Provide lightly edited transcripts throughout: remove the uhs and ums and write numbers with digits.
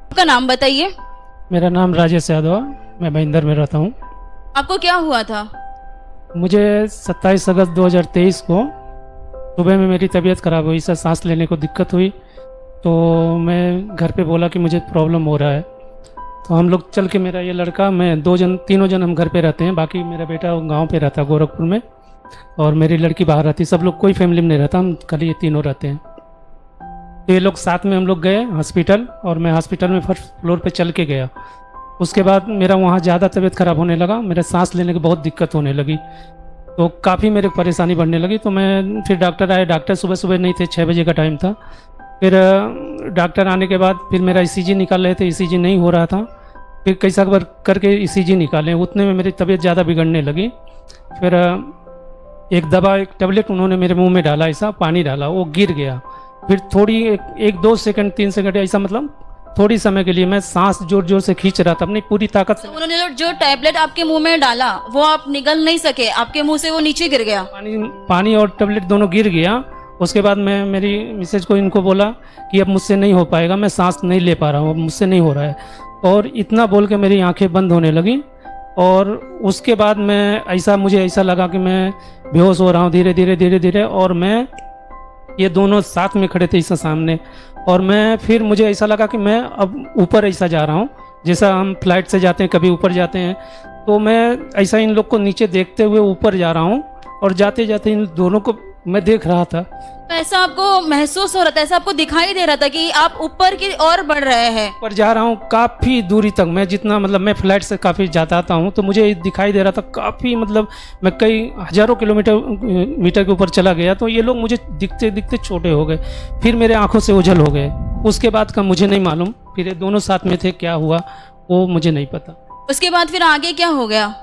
आपका नाम बताइए। मेरा नाम राजेश यादव है, मैं भाईंदर में रहता हूँ। आपको क्या हुआ था? मुझे 27 अगस्त 2023 को सुबह में मेरी तबीयत ख़राब हुई, इससे सांस लेने को दिक्कत हुई। तो मैं घर पे बोला कि मुझे प्रॉब्लम हो रहा है। तो हम लोग चल के, मेरा ये लड़का, मैं, तीनों जन हम घर पे रहते हैं, बाकी मेरा बेटा गांव पे रहता है गोरखपुर में, और मेरी लड़की बाहर रहती है। सब लोग कोई फैमिली में नहीं रहता, हम खाली ये तीनों रहते हैं। तो ये लोग साथ में हम लोग गए हॉस्पिटल, और मैं हॉस्पिटल में फर्स्ट फ्लोर पे चल के गया। उसके बाद मेरा वहाँ ज़्यादा तबीयत ख़राब होने लगा, मेरे सांस लेने की बहुत दिक्कत होने लगी, तो काफ़ी मेरे परेशानी बढ़ने लगी। तो मैं फिर डॉक्टर आए, डॉक्टर सुबह सुबह नहीं थे, 6 बजे का टाइम था। फिर डॉक्टर आने के बाद फिर मेरा ईसीजी निकाल रहे थे, ईसीजी नहीं हो रहा था। फिर कैसा बार करके ईसीजी निकाले, उतने में मेरी तबीयत ज़्यादा बिगड़ने लगी। फिर एक दवा, एक टेबलेट उन्होंने मेरे मुंह में डाला, ऐसा पानी डाला, वो गिर गया। फिर थोड़ी एक 2 सेकंड 3 सेकंड ऐसा, मतलब थोड़ी समय के लिए मैं सांस जोर जोर से खींच रहा था अपनी पूरी ताकत से। तो उन्होंने जो टैबलेट आपके मुंह में डाला वो आप निगल नहीं सके, आपके मुंह से वो नीचे गिर गया। पानी और टेबलेट दोनों गिर गया। उसके बाद मैं मेरी मिसेज को, इनको बोला कि अब मुझसे नहीं हो पाएगा, मैं सांस नहीं ले पा रहा हूँ, अब मुझसे नहीं हो रहा है। और इतना बोल के मेरी आंखें बंद होने लगी। और उसके बाद मुझे ऐसा लगा कि मैं बेहोश हो रहा हूँ धीरे धीरे धीरे धीरे। और मैं, ये दोनों साथ में खड़े थे इससे सामने, और मैं, फिर मुझे ऐसा लगा कि मैं अब ऊपर ऐसा जा रहा हूँ, जैसा हम फ्लाइट से जाते हैं कभी ऊपर जाते हैं। तो मैं ऐसा इन लोग को नीचे देखते हुए ऊपर जा रहा हूँ, और जाते जाते इन दोनों को मैं देख रहा था। तो ऐसा आपको महसूस हो रहा था, ऐसा आपको दिखाई दे रहा था कि आप ऊपर की ओर बढ़ रहे हैं? ऊपर जा रहा हूँ काफ़ी दूरी तक, मैं जितना, मतलब मैं फ्लाइट से काफ़ी जाता आता हूँ, तो मुझे दिखाई दे रहा था काफ़ी, मतलब मैं कई हज़ारों मीटर के ऊपर चला गया। तो ये लोग मुझे दिखते दिखते छोटे हो गए, फिर मेरे आंखों से ओझल हो गए। उसके बाद का मुझे नहीं मालूम, फिर ये दोनों साथ में थे, क्या हुआ वो मुझे नहीं पता। उसके बाद फिर आगे क्या हो गया?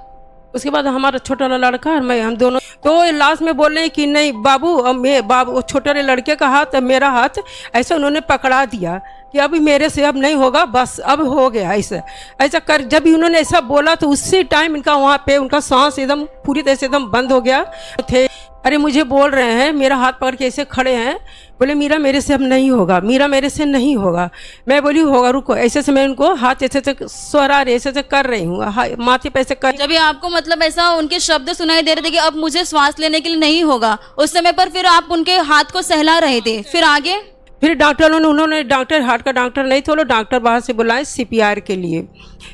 उसके बाद हमारा छोटा वाला लड़का और मैं, हम दोनों, तो लास्ट में बोल रहे हैं कि नहीं बाबू, बाबू छोटे वाले लड़के का हाथ, मेरा हाथ ऐसा उन्होंने पकड़ा दिया कि अभी मेरे से अब नहीं होगा, बस अब हो गया। ऐसा ऐसा कर, जब भी उन्होंने ऐसा बोला तो उसी टाइम इनका वहाँ पे उनका सांस एकदम पूरी तरह से एकदम बंद हो गया थे। अरे मुझे बोल रहे हैं, मेरा हाथ पकड़ के ऐसे खड़े हैं, बोले मीरा मेरे से अब नहीं होगा, मीरा मेरे से नहीं होगा। मैं बोली होगा, रुको। ऐसे से मैं उनको हाथ ऐसे से सोहरा रही, ऐसे से कर रही हूँ, माथे पे ऐसे कर। जब ये आपको, मतलब ऐसा उनके शब्द सुनाई दे रहे थे कि अब मुझे श्वास लेने के लिए नहीं होगा, उस समय पर फिर आप उनके हाथ को सहला रहे थे, फिर आगे? फिर डॉक्टरों ने, उन्होंने, डॉक्टर, हार्ट का डॉक्टर नहीं थे, वो डॉक्टर बाहर से बुलाए सीपीआर के लिए।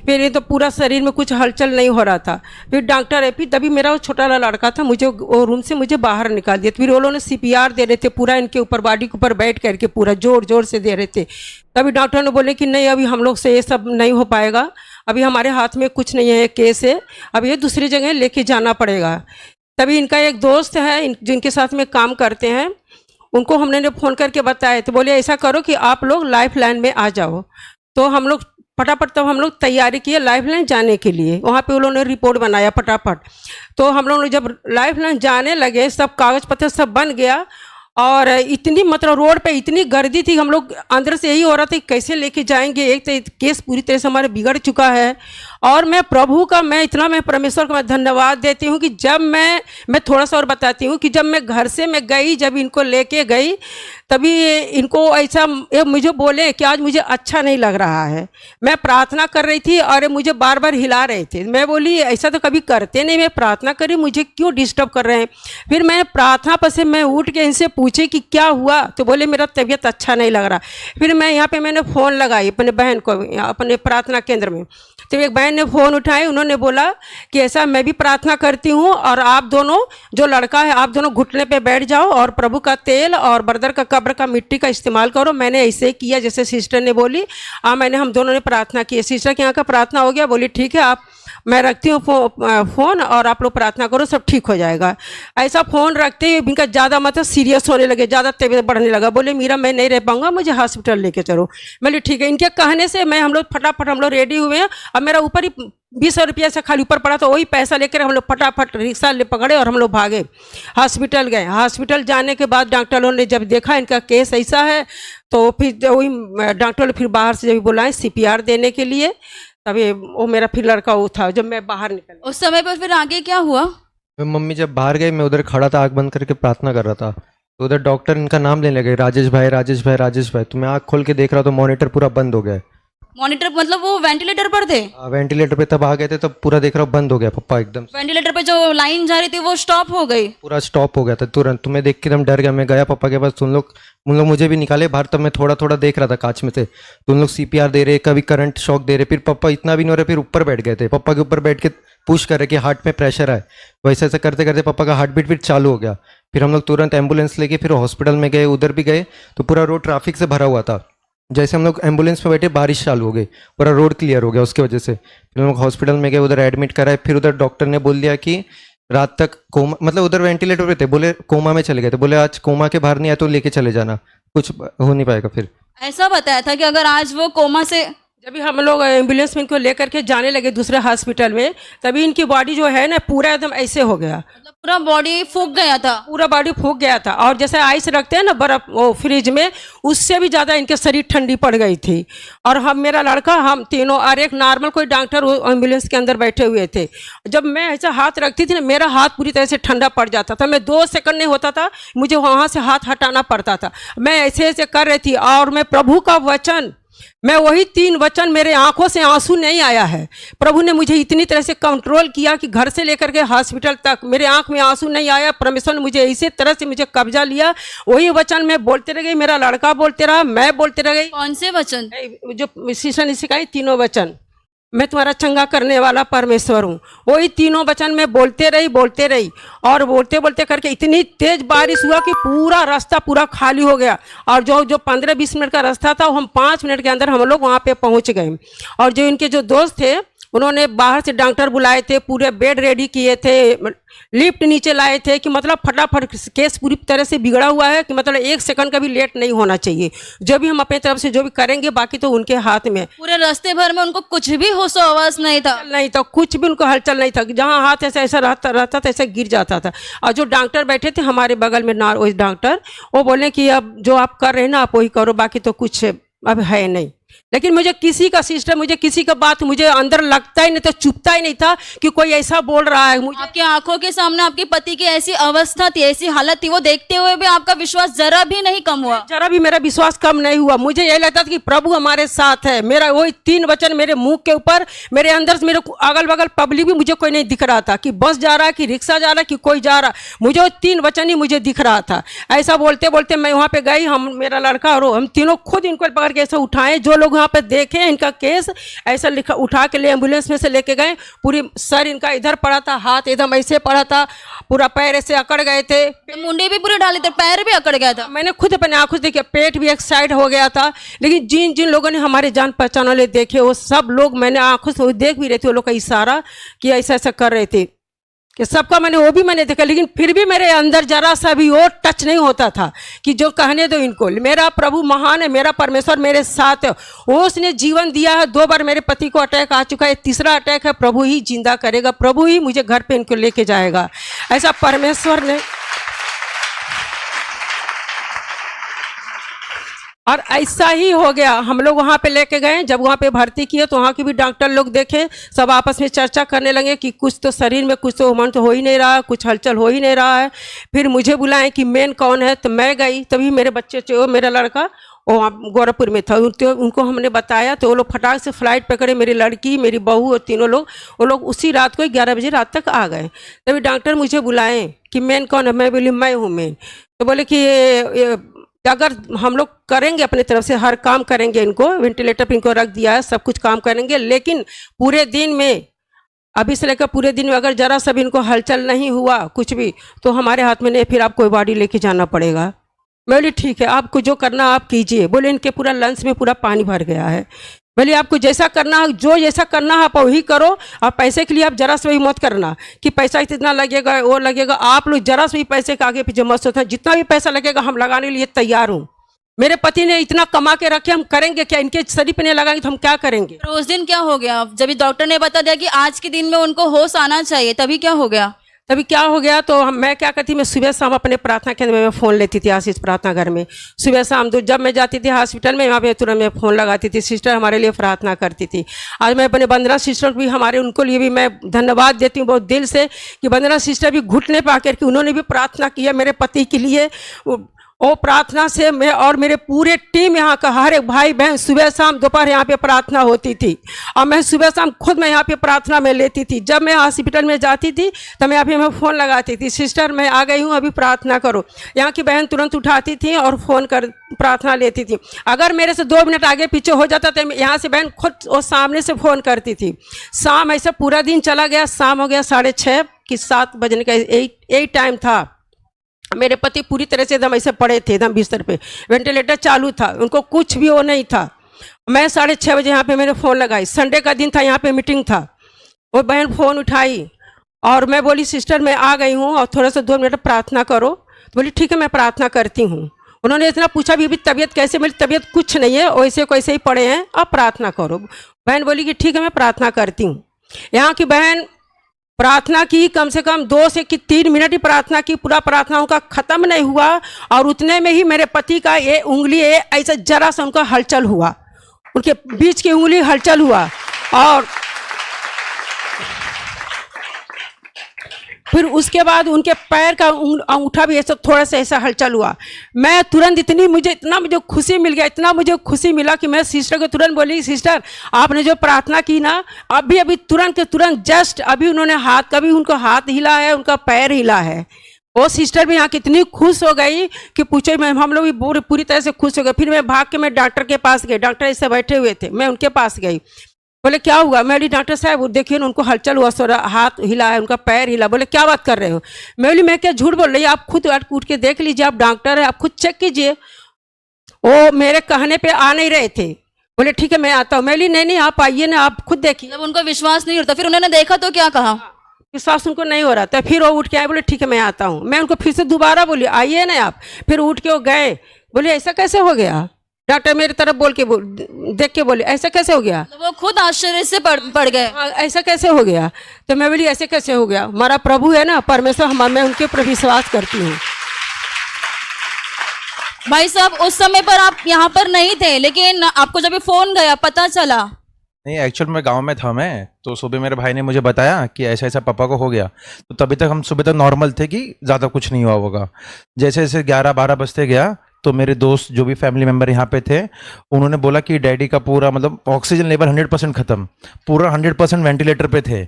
फिर ये तो पूरा शरीर में कुछ हलचल नहीं हो रहा था। फिर डॉक्टर है, फिर तभी मेरा वो छोटा वाला लड़का था, मुझे वो रूम से मुझे बाहर निकाल दिया। फिर वो लोगों ने सीपीआर दे रहे थे पूरा इनके ऊपर, बॉडी के ऊपर बैठ करके पूरा जोर जोर से दे रहे थे। तभी डॉक्टर ने बोले कि नहीं, अभी हम लोग से ये सब नहीं हो पाएगा, अभी हमारे हाथ में कुछ नहीं है, केस है, अब ये दूसरी जगह लेके जाना पड़ेगा। तभी इनका एक दोस्त है जिनके साथ में काम करते हैं, उनको हमने फ़ोन करके बताया, तो बोले ऐसा करो कि आप लोग लाइफ लाइन में आ जाओ। तो हम लोग फटाफट, तब हम लोग तैयारी किए लाइफ लाइन जाने के लिए। वहाँ पे उन्होंने रिपोर्ट बनाया फटाफट। तो हम लोग जब लाइफ लाइन जाने लगे, सब कागज़ पत्तर सब बन गया, और इतनी, मतलब रोड पे इतनी गर्दी थी, हम लोग अंदर से यही हो रहा था कि कैसे लेके जाएंगे। एक तो केस पूरी तरह से हमारे बिगड़ चुका है। और मैं प्रभु का, मैं इतना, मैं परमेश्वर का मैं धन्यवाद देती हूँ कि जब मैं थोड़ा सा और बताती हूँ कि जब मैं घर से मैं गई, जब इनको लेके गई, तभी इनको ऐसा मुझे बोले कि आज मुझे अच्छा नहीं लग रहा है। मैं प्रार्थना कर रही थी और मुझे बार बार हिला रहे थे। मैं बोली ऐसा तो कभी करते नहीं, मैं प्रार्थना करी, मुझे क्यों डिस्टर्ब कर रहे हैं। फिर मैं प्रार्थना पर से मैं उठ के इनसे पूछे कि क्या हुआ, तो बोले मेरा तबीयत अच्छा नहीं लग रहा। फिर मैं यहाँ पे मैंने फ़ोन लगाई अपने बहन को, अपने प्रार्थना केंद्र में। तो एक बहन ने फ़ोन उठाई, उन्होंने बोला कि ऐसा मैं भी प्रार्थना करती हूँ, और आप दोनों, जो लड़का है, आप दोनों घुटने पे बैठ जाओ और प्रभु का तेल और बर्दर का कब्र का मिट्टी का इस्तेमाल करो। मैंने ऐसे ही किया जैसे सिस्टर ने बोली, हम दोनों ने प्रार्थना की। सिस्टर के यहाँ का प्रार्थना हो गया, बोली ठीक है, आप, मैं रखती हूँ फ़ोन और आप लोग प्रार्थना करो, सब ठीक हो जाएगा। ऐसा फ़ोन रखते ही इनका ज़्यादा, मतलब सीरियस होने लगे, ज़्यादा तबीयत बढ़ने लगा। बोले मीरा मैं नहीं रह पाऊँगा, मुझे हॉस्पिटल लेके चलो। मैं ठीक है। इनके कहने से हम लोग फटाफट हम लोग रेडी हुए हैं। अब मेरा ऊपर ही 20 रुपया से खाली ऊपर पड़ा, तो वही पैसा लेकर हम लोग फटाफट रिक्शा ले पकड़े और हम लोग भागे, हॉस्पिटल गए। हॉस्पिटल जाने के बाद डॉक्टरों ने जब देखा इनका केस ऐसा है, तो फिर वही डॉक्टर ने फिर बाहर से जब बुलाए सीपीआर देने के लिए, तभी वो मेरा फिर लड़का वो था जब मैं बाहर निकल। उस समय पर फिर आगे क्या हुआ? मम्मी जब बाहर गई, मैं उधर खड़ा था, आँख बंद करके प्रार्थना कर रहा था। तो उधर डॉक्टर इनका नाम लेने लगे, राजेश भाई राजेश भाई राजेश भाई। तो मैं आँख खोल के देख रहा तो मॉनिटर पूरा बंद हो गया है। मॉनिटर मतलब वो वेंटिलेटर पर थे? वेंटिलेटर पे तब आ गए थे, तब पूरा देख रहा हूँ बंद हो गया पप्पा एकदम से। वेंटिलेटर पे जो लाइन जा रही थी वो स्टॉप हो गई? पूरा स्टॉप हो गया था तुरंत। तो मैं देख के एकदम डर गया। मैं गया पापा के पास, तुम लोग मुझे भी निकाले बाहर। तब मैं थोड़ा थोड़ा देख रहा था कांच में से, तुम लोग CPR दे रहे, कभी करंट शॉक दे रहे। फिर पापा इतना भी नहीं हो रहा, फिर ऊपर बैठ गए थे, पापा के ऊपर बैठ के पुश कर रहे कि हार्ट में प्रेशर है। वैसे ऐसे करते करते पापा का हार्ट बीट फिर चालू हो गया। फिर हम लोग तुरंत एम्बुलेंस लेके फिर हॉस्पिटल में गए। उधर भी गए तो पूरा रोड ट्रैफिक से भरा हुआ था। जैसे हम लोग एम्बुलेंस में बैठे बारिश चालू हो गई, पूरा रोड क्लियर हो गया उसकी वजह से। फिर हम लोग हॉस्पिटल में गए, उधर एडमिट कराए। फिर उधर डॉक्टर ने बोल दिया कि रात तक कोमा, मतलब उधर वेंटिलेटर पे थे, बोले कोमा में चले गए थे। बोले आज कोमा के बाहर नहीं आए तो लेके चले जाना, कुछ हो नहीं पाएगा। फिर ऐसा बताया था कि अगर आज वो कोमा से, जब भी हम लोग एम्बुलेंस में इनको लेकर के जाने लगे दूसरे हॉस्पिटल में, तभी इनकी बॉडी जो है ना पूरा एकदम ऐसे हो गया, मतलब पूरा बॉडी फूक गया था? पूरा बॉडी फूक गया था। और जैसे आइस रखते हैं ना बर्फ वो फ्रिज में, उससे भी ज़्यादा इनके शरीर ठंडी पड़ गई थी। और हम, मेरा लड़का, हम तीनों और एक नॉर्मल कोई डॉक्टर एम्बुलेंस के अंदर बैठे हुए थे। जब मैं ऐसा हाथ रखती थी ना, मेरा हाथ पूरी तरह से ठंडा पड़ जाता था। मैं 2 सेकंड नहीं होता था, मुझे वहाँ से हाथ हटाना पड़ता था। मैं ऐसे ऐसे कर रही थी और मैं प्रभु का वचन, मैं वही 3 वचन, मेरे आंखों से आंसू नहीं आया है। प्रभु ने मुझे इतनी तरह से कंट्रोल किया कि घर से लेकर के हॉस्पिटल तक मेरे आंख में आंसू नहीं आया। परमेश्वर ने मुझे इसी तरह से मुझे कब्जा लिया। वही वचन मैं बोलते रह गई, मेरा लड़का बोलते रहा, मैं बोलते रह गई। कौन से वचन? जो शिष्य ने सिखाई 3 वचन, मैं तुम्हारा चंगा करने वाला परमेश्वर हूँ। वही 3 वचन मैं बोलते रही और बोलते बोलते करके इतनी तेज बारिश हुआ कि पूरा रास्ता पूरा खाली हो गया। और जो 15-20 मिनट का रास्ता था, वो हम 5 मिनट के अंदर हम लोग वहाँ पे पहुँच गए। और जो इनके जो दोस्त थे, उन्होंने बाहर से डॉक्टर बुलाए थे, पूरे बेड रेडी किए थे, लिफ्ट नीचे लाए थे कि मतलब फटाफट केस पूरी तरह से बिगड़ा हुआ है कि मतलब 1 सेकंड का भी लेट नहीं होना चाहिए। जो भी हम अपनी तरफ से जो भी करेंगे, बाकी तो उनके हाथ में। पूरे रास्ते भर में उनको कुछ भी होश आवाज नहीं था? नहीं था, कुछ भी उनको हलचल नहीं था। जहाँ हाथ ऐसा ऐसा रहता था, ऐसा गिर जाता था। और जो डॉक्टर बैठे थे हमारे बगल में, वही डॉक्टर, वो बोले कि अब जो आप कर रहे हैं ना, आप वही करो, बाकी तो कुछ अब है नहीं। लेकिन मुझे किसी का सिस्टम, मुझे किसी का बात मुझे अंदर लगता ही नहीं था, चुपता ही नहीं था कि कोई ऐसा बोल रहा है। मुझे आपकी आंखों के सामने आपके पति की ऐसी अवस्था थी, ऐसी हालत थी, वो देखते हुए भी आपका विश्वास जरा भी नहीं कम हुआ? जरा भी मेरा विश्वास कम नहीं हुआ। मुझे यही लगता था कि प्रभु हमारे साथ है। मेरा वही 3 वचन मेरे मुंह के ऊपर, मेरे अंदर से, मेरे अगल बगल पब्लिक भी मुझे कोई नहीं दिख रहा था कि बस जा रहा है, कि रिक्शा जा रहा है, कि कोई जा रहा। मुझे वो 3 वचन ही मुझे दिख रहा था। ऐसा बोलते बोलते मैं वहाँ पे गई, हम, मेरा लड़का और हम तीनों खुद इनको पकड़ के ऐसे उठाए। जो लोग वहाँ पे देखे इनका केस, ऐसा लिखा, उठा के ले एम्बुलेंस में से लेके गए। पूरी सर इनका इधर पड़ा था, हाथ एकदम ऐसे पड़ा था, पूरा पैर ऐसे अकड़ गए थे, मुंडी भी पूरे डाले थे, पैर भी अकड़ गया था। मैंने खुद अपने आंखों से देखा, पेट भी एक साइड हो गया था। लेकिन जिन जिन लोगों ने हमारे जान पहचान वाले देखे, वो सब लोग, मैंने आंखों से देख भी रहे थे, वो लोग का इशारा कि ऐसा ऐसा कर रहे थे, कि सबका वो भी मैंने देखा। लेकिन फिर भी मेरे अंदर जरा सा भी वो टच नहीं होता था कि जो कहने दो इनको, मेरा प्रभु महान है, मेरा परमेश्वर मेरे साथ है। वो उसने जीवन दिया है। 2 बार मेरे पति को अटैक आ चुका है, 3रा अटैक है। प्रभु ही जिंदा करेगा, प्रभु ही मुझे घर पे इनको लेके जाएगा, ऐसा परमेश्वर ने। और ऐसा ही हो गया। हम लोग वहाँ पे लेके गए, जब वहाँ पे भर्ती किए तो वहाँ के भी डॉक्टर लोग देखे, सब आपस में चर्चा करने लगे कि कुछ तो शरीर में, कुछ तो मन तो हो ही नहीं रहा, कुछ हलचल हो ही नहीं रहा है। फिर मुझे बुलाएं कि मेन कौन है, तो मैं गई। तभी मेरे बच्चे, मेरा लड़का वो गोरखपुर में था, उनको हमने बताया तो वो लोग फटाक से फ्लाइट पकड़े। मेरी लड़की, मेरी बहू और तीनों लोग, वो लोग उसी रात को 11 बजे रात तक आ गए। तभी डॉक्टर मुझे बुलाएं कि मेन कौन है। मैं बोली मैं हूँ मेन। तो बोले कि ये अगर हम लोग करेंगे अपनी तरफ से, हर काम करेंगे, इनको वेंटिलेटर पर इनको रख दिया है, सब कुछ काम करेंगे, लेकिन पूरे दिन में, अभी से लेकर पूरे दिन में अगर जरा सा भी इनको हलचल नहीं हुआ कुछ भी, तो हमारे हाथ में नहीं, फिर आपको बॉडी लेके जाना पड़ेगा। मैं बोली ठीक है, आपको जो करना आप कीजिए। बोले इनके पूरा लंग्स में पूरा पानी भर गया है। बोले आपको जैसा करना है, जो जैसा करना है आप वही करो। और पैसे के लिए आप जरा से भी मत करना कि पैसा इतना लगेगा, वो लगेगा। आप लोग जरा से भी पैसे के आगे पीछे मत सोचना। जितना भी पैसा लगेगा हम लगाने के लिए तैयार हूँ। मेरे पति ने इतना कमा के रखे, हम करेंगे क्या? इनके शरीर पे नहीं लगाएंगे तो हम क्या करेंगे? तो उस दिन क्या हो गया जब डॉक्टर ने बता दिया कि आज के दिन में उनको होश आना चाहिए, तभी क्या हो गया? तभी क्या हो गया, तो मैं क्या करती, मैं सुबह शाम अपने प्रार्थना केंद्र में फ़ोन लेती थी, आशीष प्रार्थना घर में सुबह शाम। तो जब मैं जाती थी हॉस्पिटल में, वहाँ पे तुरंत मैं फ़ोन लगाती थी, सिस्टर हमारे लिए प्रार्थना करती थी। आज मैं अपने वंदना सिस्टर को भी, हमारे उनको लिए भी मैं धन्यवाद देती हूँ बहुत दिल से, कि वंदना सिस्टर भी घुटने पर आकर के उन्होंने भी प्रार्थना किया मेरे पति के लिए। वो प्रार्थना से मैं और मेरे पूरे टीम यहाँ का हर एक भाई बहन सुबह शाम दोपहर यहाँ पे प्रार्थना होती थी। और मैं सुबह शाम खुद मैं यहाँ पे प्रार्थना में लेती थी। जब मैं हॉस्पिटल में जाती थी तो मैं यहाँ पे मैं फ़ोन लगाती थी, सिस्टर मैं आ गई हूँ अभी प्रार्थना करो। यहाँ की बहन तुरंत उठाती थी और फ़ोन कर प्रार्थना लेती थी। अगर मेरे से 2 मिनट आगे पीछे हो जाता तो यहाँ से बहन खुद वो सामने से फ़ोन करती थी। शाम ऐसा पूरा दिन चला गया, शाम हो गया 6:30 कि 7 बजने का यही टाइम था। मेरे पति पूरी तरह से एकदम ऐसे पड़े थे, एकदम बिस्तर पे, वेंटिलेटर चालू था, उनको कुछ भी वो नहीं था। मैं 6:30 बजे यहाँ पे मैंने फ़ोन लगाई, संडे का दिन था, यहाँ पे मीटिंग था। वो बहन फ़ोन उठाई और मैं बोली सिस्टर मैं आ गई हूँ और थोड़ा सा 2 मिनट प्रार्थना करो। तो बोली ठीक है मैं प्रार्थना करती हूँ। उन्होंने इतना पूछा भी अभी तबीयत कैसे, मेरी तबीयत कुछ नहीं है, वैसे कैसे ही पड़े हैं, आप प्रार्थना करो। बहन बोली कि ठीक है मैं प्रार्थना करती हूँ। यहाँ की बहन प्रार्थना की, कम से कम 2 से 3 मिनट ही प्रार्थना की, पूरा प्रार्थना उनका ख़त्म नहीं हुआ। और उतने में ही मेरे पति का ये उंगली ऐसा जरा सा उनका हलचल हुआ, उनके बीच की उंगली हलचल हुआ और फिर उसके बाद उनके पैर का अंगूठा भी ऐसा थोड़ा सा ऐसा हलचल हुआ। मैं तुरंत इतना मुझे खुशी मिल गया, इतना मुझे खुशी मिला कि मैं सिस्टर को तुरंत बोली सिस्टर आपने जो प्रार्थना की ना, अभी तुरंत के तुरंत जस्ट अभी उन्होंने हाथ, कभी उनको हाथ हिला है, उनका पैर हिला है। वो सिस्टर भी यहाँ कितनी खुश हो गई कि पूछो, मैं हम लोग भी पूरी तरह से खुश हो गए। फिर मैं भाग के मैं डॉक्टर के पास गई, डॉक्टर ऐसे बैठे हुए थे, मैं उनके पास गई। बोले क्या हुआ? मैं बोली डॉक्टर साहब वो देखिए ना उनको हलचल हुआ, सोरा हाथ हिला है, उनका पैर हिला। बोले क्या बात कर रहे हो? मैं बोली मैं क्या झूठ बोल रही, आप खुद उठ के देख लीजिए, आप डॉक्टर है, आप खुद चेक कीजिए। वो मेरे कहने पे आ नहीं रहे थे। बोले ठीक है मैं आता हूँ। मैं बोली नहीं आप आइए ना, आप खुद देखिए। जब उनको विश्वास नहीं होता, फिर उन्होंने देखा तो क्या कहा? विश्वास उनको नहीं हो रहा था। फिर वो उठ के आए, बोले ठीक है मैं आता हूँ। मैं उनको फिर से दोबारा बोली आइए ना आप। फिर उठ के वो गए। बोले ऐसा कैसे हो गया? डॉक्टर मेरी तरफ देख के बोले ऐसा कैसे हो गया? तो वो खुद आश्चर्य से पड़ गए। ऐसा कैसे हो गया? तो मैं बोली ऐसे कैसे हो गया? हमारा प्रभु है ना परमेश्वर, मैं उनके ऊपर विश्वास करती हूँ। भाई साहब उस समय पर आप यहाँ पर नहीं थे, लेकिन आपको जब फोन गया पता चला? नहीं एक्चुअल में गांव में था मैं, तो सुबह मेरे भाई ने मुझे बताया कि ऐसा ऐसा पापा को हो गया। तो तभी तक हम सुबह तक नॉर्मल थे कि ज़्यादा कुछ नहीं हुआ होगा। जैसे जैसे 11-12 बजते गया तो मेरे दोस्त जो भी फैमिली मेम्बर यहाँ पे थे उन्होंने बोला कि डैडी का पूरा मतलब ऑक्सीजन लेवल 100% ख़त्म, पूरा 100% वेंटिलेटर पे थे।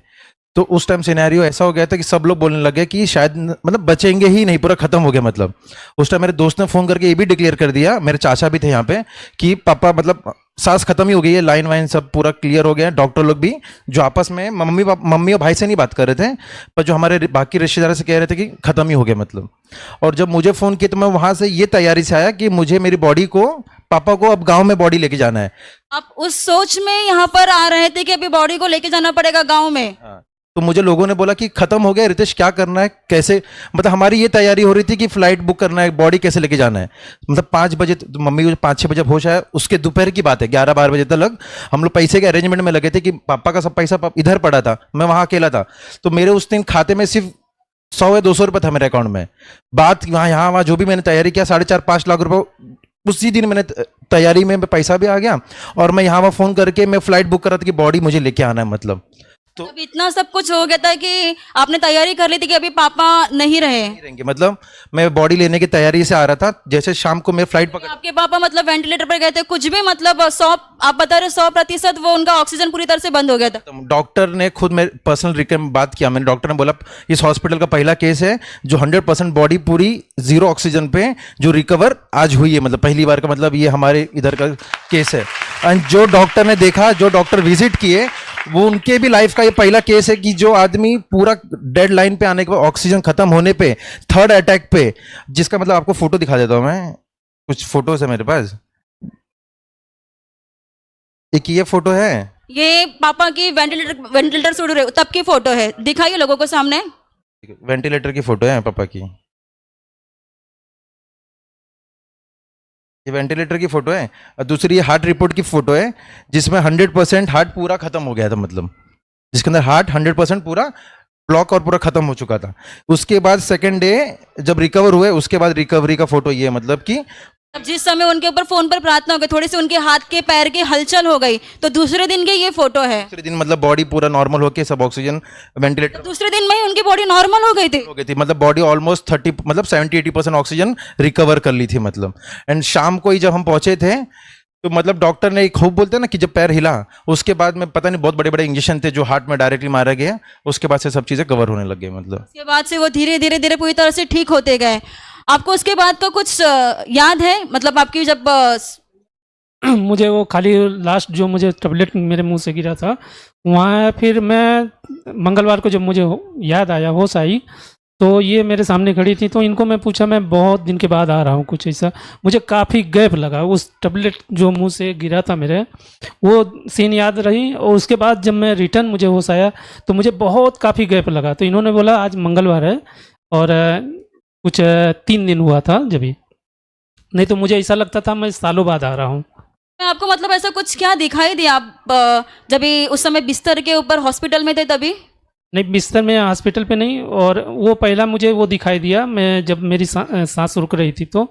तो उस टाइम सिनेरियो ऐसा हो गया था कि सब लोग बोलने लगे कि शायद मतलब बचेंगे ही नहीं, पूरा खत्म हो गया। मतलब उस टाइम मेरे दोस्त ने फ़ोन करके ये भी डिक्लेयर कर दिया, मेरे चाचा भी थे यहाँ पे, कि पापा मतलब सांस खत्म ही हो गई है, लाइन वाइन सब पूरा क्लियर हो गया है। डॉक्टर लोग भी जो आपस में मम्मी और भाई से नहीं बात कर रहे थे, पर जो हमारे बाकी रिश्तेदार से कह रहे थे कि ख़त्म ही हो गया मतलब। और जब मुझे फ़ोन किया तो मैं वहाँ से ये तैयारी से आया कि मुझे मेरी बॉडी को, पापा को अब गाँव में बॉडी लेके जाना है। आप उस सोच में यहाँ पर आ रहे थे कि अभी बॉडी को लेके जाना पड़ेगा गाँव में? तो मुझे लोगों ने बोला कि खत्म हो गया रितेश, क्या करना है, कैसे, मतलब हमारी ये तैयारी हो रही थी कि फ्लाइट बुक करना है, बॉडी कैसे लेके जाना है। मतलब 5 बजे तो मम्मी को 5-6 बजे होश आया, उसके दोपहर की बात है, 11-12 बजे तक हम लोग पैसे के अरेंजमेंट में लगे थे कि पापा का सब पैसा इधर पड़ा था, मैं वहाँ अकेला था। तो मेरे उस दिन खाते में सिर्फ 100 या 200 रुपये था मेरे अकाउंट में। बात वहाँ जो भी मैंने तैयारी किया 4.5-5 लाख रुपये उसी दिन मैंने तैयारी में पैसा भी आ गया। और मैं यहाँ फ़ोन करके मैं फ्लाइट बुक कर रहा था कि बॉडी मुझे लेके आना है। मतलब तो अब इतना सब कुछ हो गया था कि आपने तैयारी कर ली थी कि अभी पापा नहीं रहेंगे। मतलब मैं बॉडी लेने की तैयारी से आ रहा था। जैसे शाम को मैं फ्लाइट पकड़, आपके पापा मतलब वेंटिलेटर पर गए थे, कुछ भी मतलब 100, आप बता रहे 100% वो उनका ऑक्सीजन पूरी तरह से बंद हो गया था। डॉक्टर ने खुद मेरे पर्सनल रिकमेंड बात किया, मैंने डॉक्टर ने बोला इस हॉस्पिटल का पहला केस है जो 100% बॉडी पूरी 0 ऑक्सीजन पे जो रिकवर आज हुई है, मतलब पहली बार का, मतलब ये हमारे इधर का केस है। एंड जो डॉक्टर ने देखा, जो डॉक्टर विजिट किए, वो उनके भी लाइफ का ये पहला केस है कि जो आदमी पूरा डेड लाइन पे आने के बाद ऑक्सीजन खत्म होने पे, 3rd अटैक पे, जिसका मतलब आपको फोटो दिखा देता हूं मैं, कुछ फोटोज है मेरे पास। एक ये फोटो है, ये पापा की वेंटिलेटर से उड़ रहे तब की फोटो है, दिखाइए लोगों को सामने। वेंटिलेटर की फोटो है पापा की, ये वेंटिलेटर की फोटो है। और दूसरी ये हार्ट रिपोर्ट की फोटो है जिसमें 100% हार्ट पूरा खत्म हो गया था, मतलब जिसके अंदर हार्ट 100% पूरा ब्लॉक और पूरा खत्म हो चुका था। उसके बाद सेकेंड डे जब रिकवर हुए, उसके बाद रिकवरी का फोटो ये, मतलब कि अब जिस समय उनके ऊपर फोन पर प्रार्थना हो गई, थोड़ी सी उनके हाथ के पैर की हलचल हो गई, तो दूसरे दिन की ये फोटो है। दूसरे दिन मतलब बॉडी पूरा नॉर्मल होके सब ऑक्सीजन वेंटिलेटर दूसरे दिन में ही उनकी बॉडी नॉर्मल हो गई थी। हो गई थी, मतलब बॉडी ऑलमोस्ट 30 मतलब 70-80% ऑक्सीजन रिकवर कर ली थी मतलब। एंड शाम को ही जब हम पहुंचे थे तो मतलब डॉक्टर ने एक खूब बोलते हैं ना कि जब पैर हिला उसके बाद में पता नहीं बहुत बड़े बड़े इंजेक्शन थे जो हार्ट में डायरेक्टली मारा गया, उसके बाद से सब चीज़ें कवर होने लग गई मतलब। उसके बाद से वो धीरे धीरे धीरे पूरी तरह से ठीक होते गए। आपको उसके बाद का कुछ याद है, मतलब आपकी जब मुझे वो खाली लास्ट जो मुझे टैबलेट मेरे मुंह से गिरा था वहाँ, फिर मैं मंगलवार को जब मुझे याद आया, होश आई, तो ये मेरे सामने खड़ी थी। तो इनको मैं पूछा, मैं बहुत दिन के बाद आ रहा हूँ, कुछ ऐसा मुझे काफ़ी गैप लगा। उस टैबलेट जो मुंह से गिरा था मेरे, वो सीन याद रही। और उसके बाद जब मैं रिटर्न मुझे होश आया तो मुझे बहुत काफ़ी गैप लगा। तो इन्होंने बोला आज मंगलवार है और कुछ 3 दिन हुआ था जब भी, नहीं तो मुझे ऐसा लगता था मैं सालों बाद आ रहा हूँ। आपको मतलब ऐसा कुछ क्या दिखाई दिया आप जब भी उस समय बिस्तर के ऊपर हॉस्पिटल में थे तभी? नहीं, बिस्तर में हॉस्पिटल पे नहीं, और वो पहला मुझे वो दिखाई दिया मैं जब मेरी सांस रुक रही थी तो।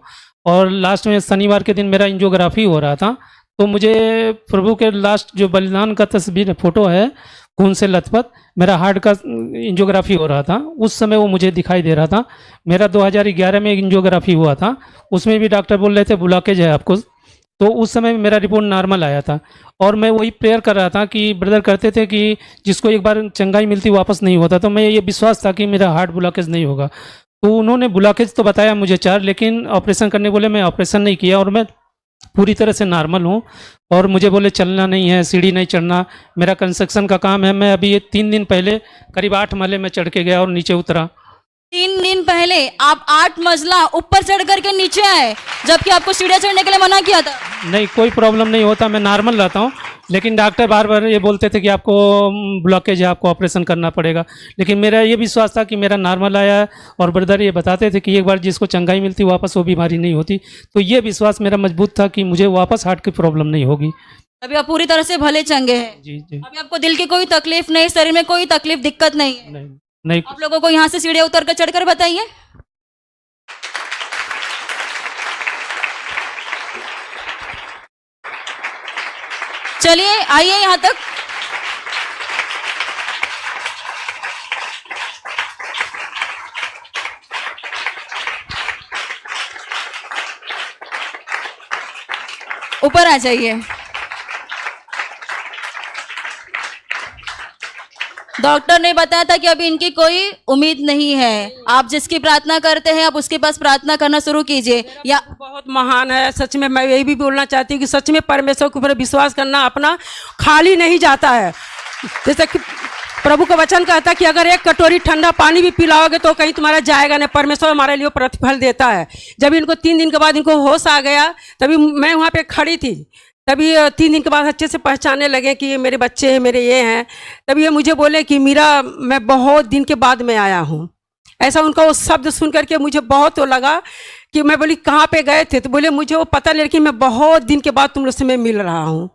और लास्ट में शनिवार के दिन मेरा एंजियोग्राफी हो रहा था, तो मुझे प्रभु के लास्ट जो बलिदान का तस्वीर फोटो है, खून से लथपथ मेरा हार्ट का एंजियोग्राफी हो रहा था, उस समय वो मुझे दिखाई दे रहा था। मेरा 2011 में एंजियोग्राफी हुआ था, उसमें भी डॉक्टर बोल रहे थे ब्लॉकेज है आपको, तो उस समय मेरा रिपोर्ट नॉर्मल आया था। और मैं वही प्रेयर कर रहा था कि ब्रदर करते थे कि जिसको एक बार चंगाई मिलती वापस नहीं होता, तो मैं ये विश्वास था कि मेरा हार्ट ब्लॉकेज नहीं होगा। तो उन्होंने ब्लॉकेज तो बताया मुझे 4, लेकिन ऑपरेशन करने बोले, मैं ऑपरेशन नहीं किया और मैं पूरी तरह से नॉर्मल हूँ। और मुझे बोले चलना नहीं है, सीढ़ी नहीं चढ़ना, मेरा कंस्ट्रक्शन का काम है। मैं अभी ये 3 दिन पहले करीब 8 महले में चढ़ के गया और नीचे उतरा। 3 दिन पहले आप 8 मंजिला ऊपर चढ़ करके नीचे आए, जबकि आपको सीढ़ियाँ चढ़ने के लिए मना किया था। नहीं, कोई प्रॉब्लम नहीं होता, मैं नॉर्मल रहता हूँ, लेकिन डॉक्टर बार बार ये बोलते थे कि आपको ब्लॉकेज है, आपको ऑपरेशन करना पड़ेगा। लेकिन मेरा ये विश्वास था कि मेरा नॉर्मल आया है, और ब्रदर ये बताते थे कि एक बार जिसको चंगाई मिलती वापस वो बीमारी नहीं होती। तो ये विश्वास मेरा मजबूत था कि मुझे वापस हार्ट की प्रॉब्लम नहीं होगी। अभी आप पूरी तरह से भले चंगे हैं। जी जी। अभी आपको दिल की कोई तकलीफ नहीं, शरीर में कोई तकलीफ दिक्कत नहीं है। नहीं नहीं। आप लोगों को यहाँ से सीढ़ियाँ उतर कर चढ़कर बताइए। चलिए आइए यहाँ तक। ऊपर आ जाइए। डॉक्टर ने बताया था कि अभी इनकी कोई उम्मीद नहीं है। आप जिसकी प्रार्थना करते हैं आप उसके पास प्रार्थना करना शुरू कीजिए। या बहुत महान है सच में। मैं यही भी बोलना चाहती हूँ कि सच में परमेश्वर के ऊपर विश्वास करना अपना खाली नहीं जाता है। जैसे कि प्रभु का वचन कहता है कि अगर एक कटोरी ठंडा पानी भी पिलाओगे तो कहीं तुम्हारा जाएगा नहीं, परमेश्वर हमारे लिए प्रतिफल देता है। जब इनको 3 दिन के बाद इनको होश आ गया, तभी मैं वहाँ पे खड़ी थी, तभी 3 दिन के बाद अच्छे से पहचानने लगे कि ये मेरे बच्चे हैं, मेरे ये हैं। तभी ये मुझे बोले कि मीरा मैं बहुत दिन के बाद में आया हूँ। ऐसा उनका वो शब्द सुन करके मुझे बहुत वो लगा कि मैं बोली कहाँ पे गए थे, तो बोले मुझे वो पता नहीं, लेकिन मैं बहुत दिन के बाद तुम लोग से मैं मिल रहा हूँ।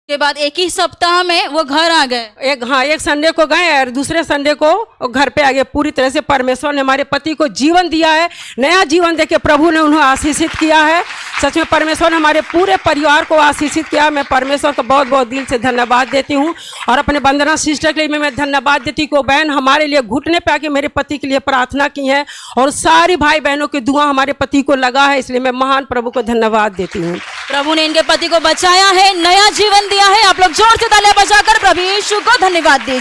के बाद एक ही सप्ताह में वो घर आ गए। एक संडे को गए और दूसरे संडे को घर पे आ गए। पूरी तरह से परमेश्वर ने हमारे पति को जीवन दिया है, नया जीवन देके प्रभु ने उन्हें आशीषित किया है। सच में परमेश्वर ने हमारे पूरे परिवार को आशीषित किया। मैं परमेश्वर का बहुत बहुत दिल से धन्यवाद देती हूँ। और अपने वंदना सिस्टर के लिए मैं धन्यवाद देती हूँ। बहन हमारे लिए घुटने पे आके मेरे पति के लिए प्रार्थना की है, और सारी भाई बहनों की दुआ हमारे पति को लगा है। इसलिए मैं महान प्रभु को धन्यवाद देती हूँ। प्रभु ने इनके पति को बचाया है, नया जीवन दिया है। आप लोग जोर से तालियां बजाकर प्रभु यीशु को धन्यवाद दीजिए।